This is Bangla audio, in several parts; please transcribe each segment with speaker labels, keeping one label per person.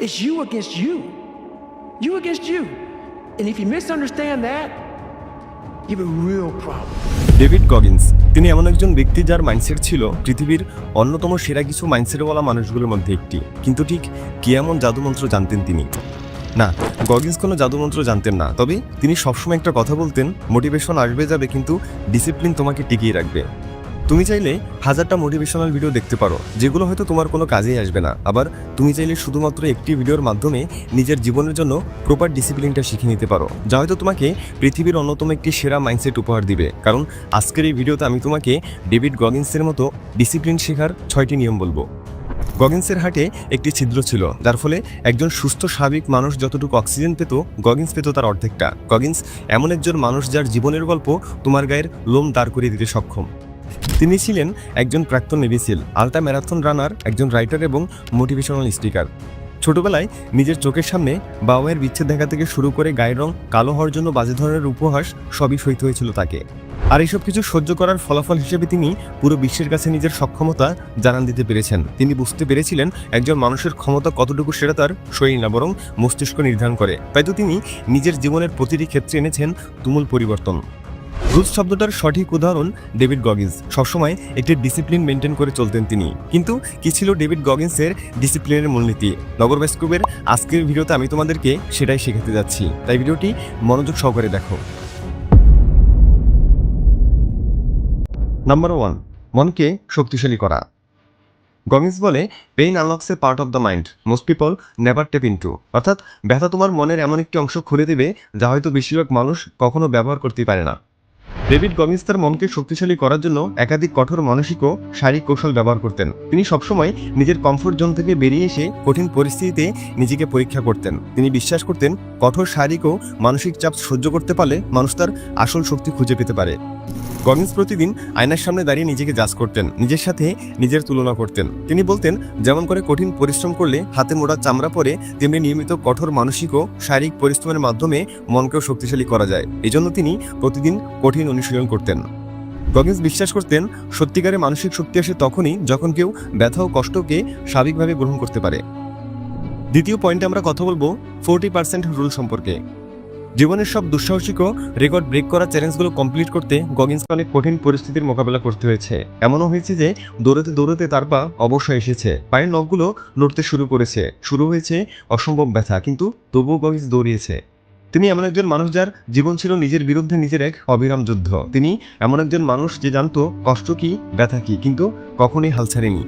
Speaker 1: It's you against you. You against you. And if you misunderstand that, you have a real problem.
Speaker 2: David Goggins তিনি এমন একজন ব্যক্তি যার মাইন্ডসেট ছিল পৃথিবীর অন্যতম সেরা কিছু মাইন্ডসেটওয়ালা মানুষগুলোর মধ্যে একটি। কিন্তু ঠিক কি এমন জাদুমন্ত্র জানতেন তিনি? না, গগিন্স কোনো জাদুমন্ত্র জানতেন না। তবে তিনি সবসময় একটা কথা বলতেন, মোটিভেশন আসবে যাবে কিন্তু ডিসিপ্লিন তোমাকে টিকিয়ে রাখবে। তুমি চাইলে হাজারটা মোটিভেশনাল ভিডিও দেখতে পারো যেগুলো হয়তো তোমার কোনো কাজেই আসবে না। আবার তুমি চাইলে শুধুমাত্র একটি ভিডিওর মাধ্যমে নিজের জীবনের জন্য প্রপার ডিসিপ্লিনটা শিখে নিতে পারো, যা হয়তো তোমাকে পৃথিবীর অন্যতম একটি সেরা মাইন্ডসেট উপহার দিবে। কারণ আজকের এই ভিডিওতে আমি তোমাকে ডেভিড গগিন্সের মতো ডিসিপ্লিন শেখার 6টি নিয়ম বলবো। গগিন্সের হার্টে একটি ছিদ্র ছিল, যার ফলে একজন সুস্থ স্বাভাবিক মানুষ যতটুকু অক্সিজেন পেত গগিন্স পেত তার অর্ধেকটা। গগিন্স এমন একজন মানুষ যার জীবনের গল্প তোমার গায়ের লোম দাঁড় করিয়ে দিতে সক্ষম। তিনি ছিলেন একজন প্রাক্তন নেভি সিল, আল্ট্রা ম্যারাথন রানার, একজন রাইটার এবং মোটিভেশনাল স্পিকার। ছোটবেলায় নিজের চোখের সামনে বাবা-মায়ের বিচ্ছেদ দেখা থেকে শুরু করে গায়ের রং কালো হওয়ার জন্য বাজে ধরনের উপহাস সবই সইতে হয়েছিল তাকে। আর এইসব কিছু সহ্য করার ফলাফল হিসেবে তিনি পুরো বিশ্বের কাছে নিজের সক্ষমতা জানান দিতে পেরেছেন। তিনি বুঝতে পেরেছিলেন একজন মানুষের ক্ষমতা কতটুকু সেটা তার শরীর না বরং মস্তিষ্ক নির্ধারণ করে। তাই তো তিনি নিজের জীবনের প্রতিটি ক্ষেত্রে এনেছেন তুমুল পরিবর্তন। রুলস শব্দটার সঠিক উদাহরণ ডেভিড গগিন্স। সবসময় একটি ডিসিপ্লিন মেনটেন করে চলতেন তিনি। কিন্তু কি ছিল ডেভিড গগিন্সের ডিসিপ্লিনের মূলনীতি? নগর বাস্তবের আজকের ভিডিওতে আমি তোমাদেরকে সেটাই শেখাতে যাচ্ছি, তাই ভিডিওটি মনোযোগ সহকারে দেখো। নাম্বার 1, মনকে শক্তিশালী করা। গগিন্স বলে, pain unlocks a part of the mind most people never tap into. অর্থাৎ ব্যথা তোমার মনের এমন একটি অংশ খুলে দেবে যা হয়তো বেশিরভাগ মানুষ কখনো ব্যবহার করতে পারে না। ডেভিড গগিন্স তার মনকে শক্তিশালী করার জন্য একাধিক কঠোর মানসিক ও শারীরিক কৌশল ব্যবহার করতেন। তিনি সবসময় নিজের কমফোর্ট জোন থেকে বেরিয়ে এসে কঠিন পরিস্থিতিতে নিজেকে পরীক্ষা করতেন। তিনি বিশ্বাস করতেন কঠোর শারীরিক ও মানসিক চাপ সহ্য করতে পারলে মানুষ তার আসল শক্তি খুঁজে পেতে পারে। গগিন্স প্রতিদিন আয়নার সামনে দাঁড়িয়ে নিজেকে জাজ করতেন, নিজের সাথে নিজের তুলনা করতেন। তিনি বলতেন, যেমন করে কঠিন পরিশ্রম করলে হাতে মোড়া চামড়া পরে, তেমনি নিয়মিত কঠোর মানসিক ও শারীরিক পরিশ্রমের মাধ্যমে মনকেও শক্তিশালী করা যায়। এজন্য তিনি প্রতিদিন কঠিন অনুশীলন করতেন। গগিন্স বিশ্বাস করতেন সত্যিকারের মানসিক শক্তি আসে তখনই যখন কেউ ব্যথা ও কষ্টকে স্বাভাবিকভাবে গ্রহণ করতে পারে। দ্বিতীয় পয়েন্টে আমরা কথা বলবো 40% রুল সম্পর্কে। জীবনের সব দুঃসাহসিক ও রেকর্ড ব্রেক করা চ্যালেঞ্জগুলো কমপ্লিট করতে গগিন্সকে অনেক কঠিন পরিস্থিতির মোকাবেলা করতে হয়েছে। এমনও হয়েছে যে দৌড়াতে দৌড়াতে তার পা অবশ্যই এসেছে, পায়ের নখগুলো নড়তে শুরু হয়েছে অসম্ভব ব্যথা, কিন্তু তবুও গগিন্স দৌড়িয়েছে। তিনি এমন একজন মানুষ যার জীবন ছিল নিজের বিরুদ্ধে নিজের এক অবিরাম যুদ্ধ। তিনি এমন একজন মানুষ যে জানতো কষ্ট কি, ব্যথা কি, কিন্তু কখনোই হাল ছাড়েনি।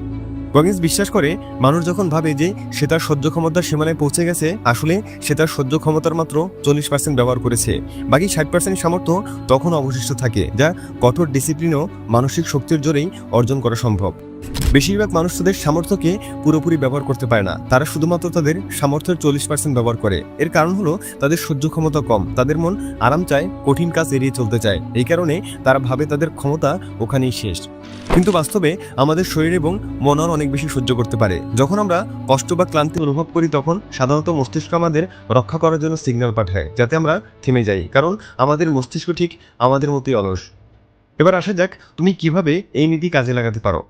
Speaker 2: গগিন্স বিশ্বাস করে মানুষ যখন ভাবে যে সে তার সহ্য ক্ষমতার সীমানায় পৌঁছে গেছে, আসলে সে তার সহ্য ক্ষমতার মাত্র 40% ব্যবহার করেছে। বাকি 60% সামর্থ্য তখন অবশিষ্ট থাকে, যা কঠোর ডিসিপ্লিন ও মানসিক শক্তির জোরেই অর্জন করা সম্ভব। বেশিরভাগ মানুষ তাদের সামর্থ্যকে পুরোপুরি ব্যবহার করতে পারে না, তারা শুধুমাত্র তাদের সামর্থ্যের 40% ব্যবহার করে। এর কারণ হলো তাদের সহ্য ক্ষমতা কম, তাদের মন আরাম চায়, কঠিন কাজ এড়িয়ে চলতে চায়। এই কারণে তারা ভাবে তাদের ক্ষমতা ওখানেই শেষ। কিন্তু বাস্তবে আমাদের শরীর এবং মন অনেক বেশি সহ্য করতে পারে। যখন আমরা কষ্ট বা ক্লান্তি অনুভব করি তখন সাধারণত মস্তিষ্ক আমাদের রক্ষা করার জন্য সিগন্যাল পাঠায় যাতে আমরা থেমে যাই, কারণ আমাদের মস্তিষ্ক ঠিক আমাদের মতোই অলস। এবার আসা যাক তুমি কিভাবে এই নীতি কাজে লাগাতে পারো।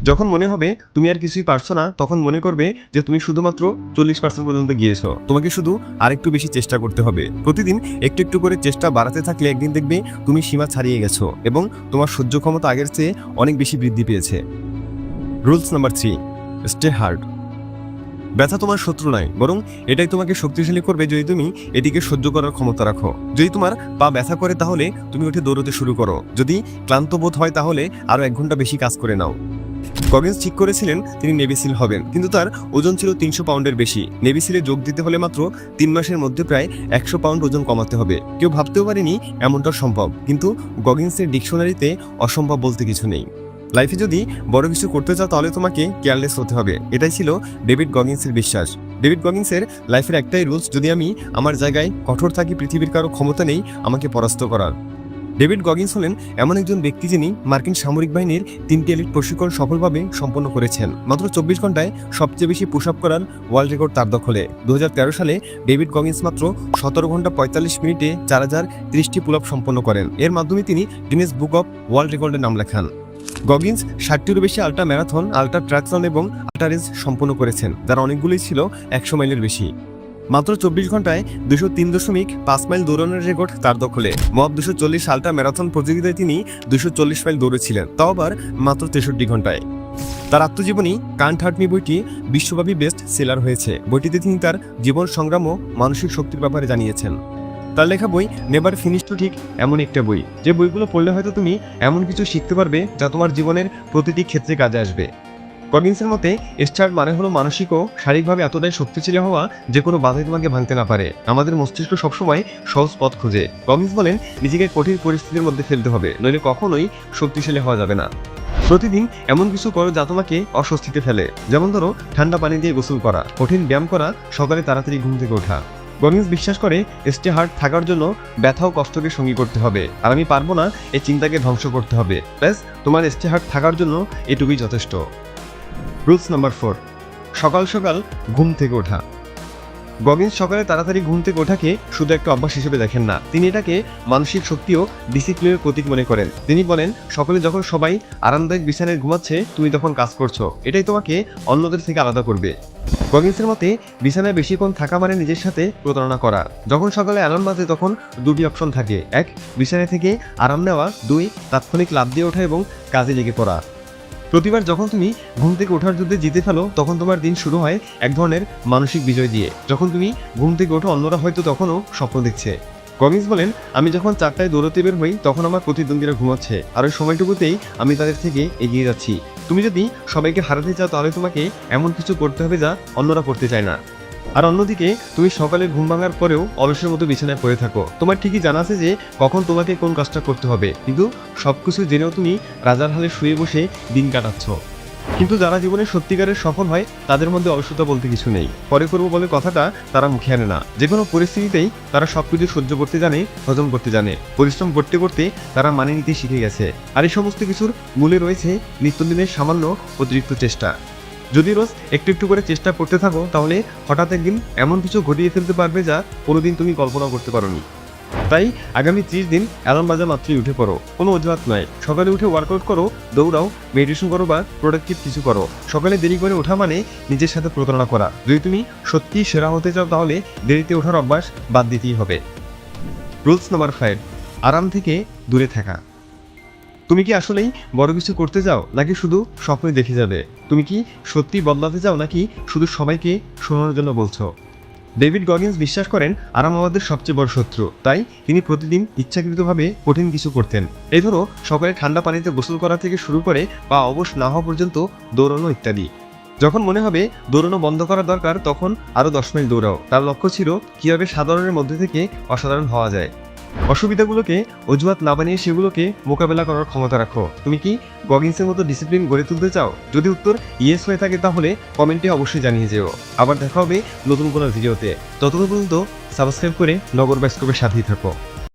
Speaker 2: যখন মনে হবে তুমি আর কিছুই পারছো না, তখন মনে করবে যে তুমি শুধুমাত্র 40% পর্যন্ত গিয়েছো, তোমাকে শুধু আরেকটু বেশি চেষ্টা করতে হবে। প্রতিদিন একটু একটু করে চেষ্টা বাড়াতে থাকলে একদিন দেখবে তুমি সীমা ছাড়িয়ে গেছো এবং তোমার সহ্য ক্ষমতা আগের চেয়ে অনেক বেশি বৃদ্ধি পেয়েছে। Rules number 3, stay hard. ব্যথা তোমার শত্রু নয়, বরং এটাই তোমাকে শক্তিশালী করবে যদি তুমি এটিকে সহ্য করার ক্ষমতা রাখো। যদি তোমার পা ব্যথা করে তাহলে তুমি উঠে দৌড়তে শুরু করো, যদি ক্লান্ত বোধ হয় তাহলে আরও 1 ঘন্টা বেশি কাজ করে নাও। গগিন্স ঠিক করেছিলেন তিনি নেভি সিল হবেন, কিন্তু তার ওজন ছিল 300 পাউন্ডের বেশি। নেভি সিলে যোগ দিতে হলে মাত্র 3 মাসের মধ্যে প্রায় 100 পাউন্ড ওজন কমাতে হবে। কেউ ভাবতেও পারেনি এমনটা সম্ভব, কিন্তু গগিন্সের ডিকশনারিতে অসম্ভব বলতে কিছু নেই। লাইফে যদি বড় কিছু করতে চাও তাহলে তোমাকে কেয়ারলেস হতে হবে, এটাই ছিল ডেভিড গগিন্সের বিশ্বাস। ডেভিড গগিন্সের লাইফের একটাই রুলস, যদি আমি আমার জায়গায় কঠোর থাকি পৃথিবীর কারো ক্ষমতা নেই আমাকে পরাস্ত করার। ডেভিড গগিন্স হলেন এমন একজন ব্যক্তি যিনি মার্কিন সামরিক বাহিনীর 3টি এলিট প্রশিক্ষণ সফলভাবে সম্পন্ন করেছেন। মাত্র 24 ঘন্টায় সবচেয়ে বেশি পুশ আপ করার ওয়ার্ল্ড রেকর্ড তার দখলে। 2013 সালে ডেভিড গগিন্স মাত্র 17 ঘন্টা 45 মিনিটে 4030টি পুল আপ সম্পন্ন করেন। এর মাধ্যমে তিনি গিনেস বুক অফ ওয়ার্ল্ড রেকর্ডের নাম লেখান। গগিন্স 60টিরও বেশি আল্ট্রা ম্যারাথন, আল্ট্রা ট্রাকসন এবং আল্ট্রা রেস সম্পন্ন করেছেন, যার অনেকগুলোই ছিল 100 মাইলের বেশি। মাত্র 24 ঘন্টায় 203.5 মাইল দৌড়ানোর রেকর্ড তার দখলে। মব 240 আল্ট্রা ম্যারাথন প্রতিযোগিতায় তিনি 240 মাইল দৌড়েছিলেন, তাও আবার মাত্র 63 ঘন্টায়। তার আত্মজীবনী কান্ট হার্ট মি বইটি বিশ্বব্যাপী বেস্ট সেলার হয়েছে। বইটিতে তিনি তার জীবন সংগ্রাম ও মানসিক শক্তির ব্যাপারে জানিয়েছেন। তার লেখা বই নেভার ফিনিশ টু ঠিক এমন একটা বই, যে বইগুলো পড়লে হয়তো তুমি এমন কিছু শিখতে পারবে যা তোমার জীবনের প্রতিটি ক্ষেত্রে কাজে আসবে। গগিন্সের মতে স্টার্ট মানে হলো মানসিক ও শারীরিকভাবে এতটাই শক্তিশালী হওয়া যে কোনো বাধাই তোমাকে ভাঙতে না পারে। আমাদের মস্তিষ্ক সবসময় সহজ পথ খোঁজে। গগিন্স বলেন, নিজেকে কঠিন পরিস্থিতির মধ্যে ফেলতে হবে, নইলে কখনোই শক্তিশালী হওয়া যাবে না। প্রতিদিন এমন কিছু করো যা তোমাকে অস্বস্তিতে ফেলে, যেমন ধরো ঠান্ডা পানি দিয়ে গোসল করা, কঠিন ব্যায়াম করা, সকালে তাড়াতাড়ি ঘুম থেকে ওঠা। গগিন্স বিশ্বাস করে স্টে হার্ট থাকার জন্য ব্যথা ও কষ্টকে সঙ্গী করতে হবে, আর আমি পারবো না এই চিন্তাকে ধ্বংস করতে হবে। ব্যাস, তোমার স্টে হার্ট থাকার জন্য এটুকুই যথেষ্ট। রুলস নাম্বার 4, সকাল সকাল ঘুম থেকে ওঠা। গগিন্স সকালে তাড়াতাড়ি ঘুম থেকে ওঠাকে শুধু একটা অভ্যাস হিসেবে দেখেন না, তিনি এটাকে মানসিক শক্তি ও ডিসিপ্লিনের প্রতীক মনে করেন। তিনি বলেন, সকালে যখন সবাই আরামদায়ক বিছানায় ঘুমাচ্ছে, তুমি তখন কাজ করছো, এটাই তোমাকে অন্যদের থেকে আলাদা করবে। গগিন্সের মতে বিছানায় বেশিক্ষণ থাকা মানে নিজের সাথে প্রতারণা করা। যখন সকালে অ্যালার্ম বাজে তখন দুটি অপশন থাকে: 1, বিছানায় থেকে আরাম নেওয়া; 2, তাৎক্ষণিক লাফ দিয়ে ওঠা এবং কাজে লেগে পড়া। প্রতিবার যখন তুমি ঘুম থেকে ওঠার যুদ্ধে জিতে ফেলো, তখন তোমার দিন শুরু হয় এক ধরনের মানসিক বিজয় দিয়ে। যখন তুমি ঘুম থেকে ওঠো, অন্যরা হয়তো তখনও স্বপ্ন দেখছে। গগিন্স বলেন, আমি যখন 4টায় দৌড়তে বের হই, তখন আমার প্রতিদ্বন্দ্বীরা ঘুমাচ্ছে, আর ওই সময়টুকুতেই আমি তাদের থেকে এগিয়ে যাচ্ছি। তুমি যদি সবাইকে হারাতে চাও, তাহলে তোমাকে এমন কিছু করতে হবে যা অন্যরা করতে চায় না। আর অন্যদিকে তুমি সকালে ঘুম ভাঙার পরেও অলসের মতো বিছানায় পড়ে থাকো। তোমার ঠিকই জানা আছে যে কখন তোমাকে কোন কাজটা করতে হবে, কিন্তু সবকিছু জেনেও তুমি রাজার হালে শুয়ে বসে দিন কাটাচ্ছ। কিন্তু যারা জীবনে সত্যিকারের সফল হয়, তাদের মধ্যে অলসতা বলতে কিছু নেই। পরে করবো বলে কথাটা তারা মুখে আনে না। যে কোনো পরিস্থিতিতেই তারা সবকিছু সহ্য করতে জানে, হজম করতে জানে। পরিশ্রম করতে করতে তারা মানিয়ে নিতে শিখে গেছে। আর এই সমস্ত কিছুর মূলে রয়েছে নিত্যদিনের সামান্য অতিরিক্ত চেষ্টা। যদি রোজ একটু একটু করে চেষ্টা করতে থাকো, তাহলে হঠাৎ একদিন এমন কিছু ঘটিয়ে ফেলতে পারবে যা কোনোদিন তুমি কল্পনাও করতে পারোনি। তাই আগামী 30 দিন অ্যালার্ম বাজা মাত্রই উঠে পড়ো, কোনো অজুহাত নয়। সকালে উঠে ওয়ার্কআউট করো, দৌড়াও, মেডিটেশন করো বা প্রোডাক্টিভ কিছু করো। সকালে দেরি করে ওঠা মানে নিজের সাথে প্রতারণা করা। যদি তুমি সত্যিই সেরা হতে চাও, তাহলে দেরিতে ওঠার অভ্যাস বাদ দিতেই হবে। রুলস নাম্বার 5, আরাম থেকে দূরে থাকা। তুমি কি আসলেই বড় কিছু করতে চাও, নাকি শুধু স্বপ্নে দেখে যাবে? তুমি কি সত্যি বদলাতে চাও, নাকি শুধু সবাইকে শোনানোর জন্য বলছো? ডেভিড গগিন্স বিশ্বাস করেন আরাম আমাদের সবচেয়ে বড় শত্রু। তাই তিনি প্রতিদিন ইচ্ছাকৃতভাবে কঠিন কিছু করতেন। এই ধরো, সকালে ঠান্ডা পানিতে গোসল করা থেকে শুরু করে বা অবশ না হওয়া পর্যন্ত দৌড়ানো ইত্যাদি। যখন মনে হবে দৌড়ানো বন্ধ করা দরকার, তখন আরও 10 মাইল দৌড়াও। তার লক্ষ্য ছিল কীভাবে সাধারণের মধ্যে থেকে অসাধারণ হওয়া যায়। অসুবিধাগুলোকে অজুহাত না বানিয়ে সেগুলোকে মোকাবেলা করার ক্ষমতা রাখো। তুমি কি গগিন্সের মতো ডিসিপ্লিন গড়ে তুলতে চাও? যদি উত্তর ইয়েস হয়ে থাকে, তাহলে কমেন্টে অবশ্যই জানিয়ে যেও। আবার দেখা হবে নতুন কোনো ভিডিওতে। ততক্ষণ পর্যন্ত সাবস্ক্রাইব করে নগর বাস্কপের সাথেই থাকো।